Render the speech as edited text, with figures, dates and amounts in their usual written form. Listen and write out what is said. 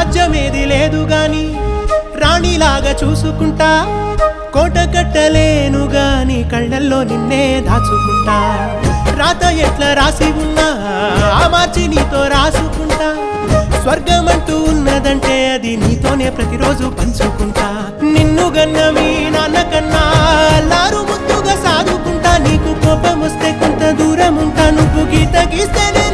రాజ్యమేది లేదు గాని రాణిలాగా చూసుకుంటా కోట కట్టలేను గాని కళ్ళల్లో నిన్నే దాచుకుంటా రాత ఎట్లా రాసి ఉన్నా ఆ మార్చి నీతో రాసుకుంటా స్వర్గమంటూ ఉన్నదంటే అది నీతోనే ప్రతిరోజు పంచుకుంటా నిన్ను గన్న మీ నాన్న కన్నా లారు ముద్దుగా సాదుకుంటా నీకు కోపం వస్తే కొంత దూరం ఉంటా నువ్వు గీత గీస్తేనే